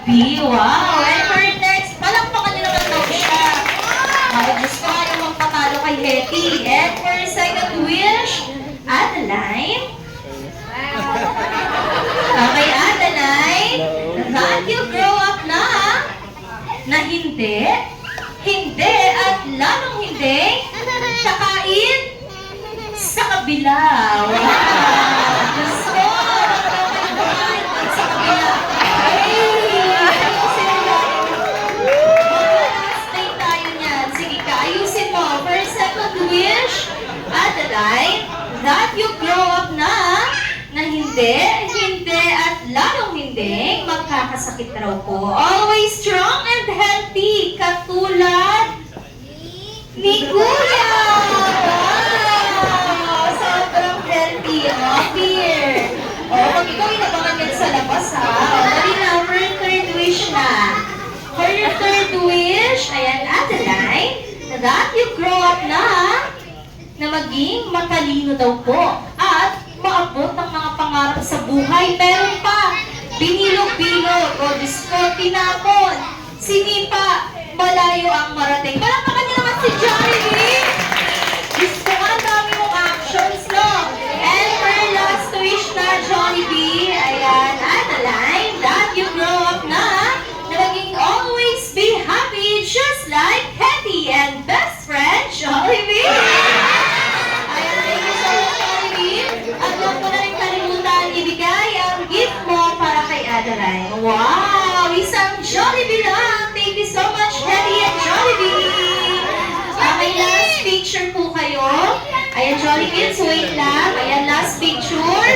B. Wow! And for next, palakpakan nyo naman daw siya. Ay, Diyos ko, ayaw magpatalo kay Hetty. And for second wish, Adeline. Okay, Adeline, that you grow up na hindi, at lalong hindi, kakain sa kabila. Wow! Diyos ko, kakain sa kabila. Wish, Adeline, that you grow up na hindi, at lalong hindi, magkakasakit raw po. Always strong and healthy, katulad ni Kuya! Wow! Sobrang healthy, here. Pag ikaw inabangan yan sa labas, ha? Dali na, for your third wish na. For your third wish, ayan, Adeline, that you grow up na maging matalino daw po at maabot ang mga pangarap sa buhay. Meron pa, binilog-bilog, o Diyos ko, tinapon, sinipa, malayo ang marating. Palakpakan niyo naman si Jollibee! Diyos ko, ang dami mong actions, no? And for your last wish na, Jollibee, ayan, Adeline, that you grow up na maging always be happy, just like Hetty and best friend, Jollibee! Ayan, thank you so much, Jollibee. At huwag mo na rin kalimutan ibigay ang gift mo para kay Adeline. Wow! Isang Jollibee lang! Thank you so much, Hetty and Jollibee! May last picture po kayo. Ayan, Jollibee, wait lang. Ayan, last picture.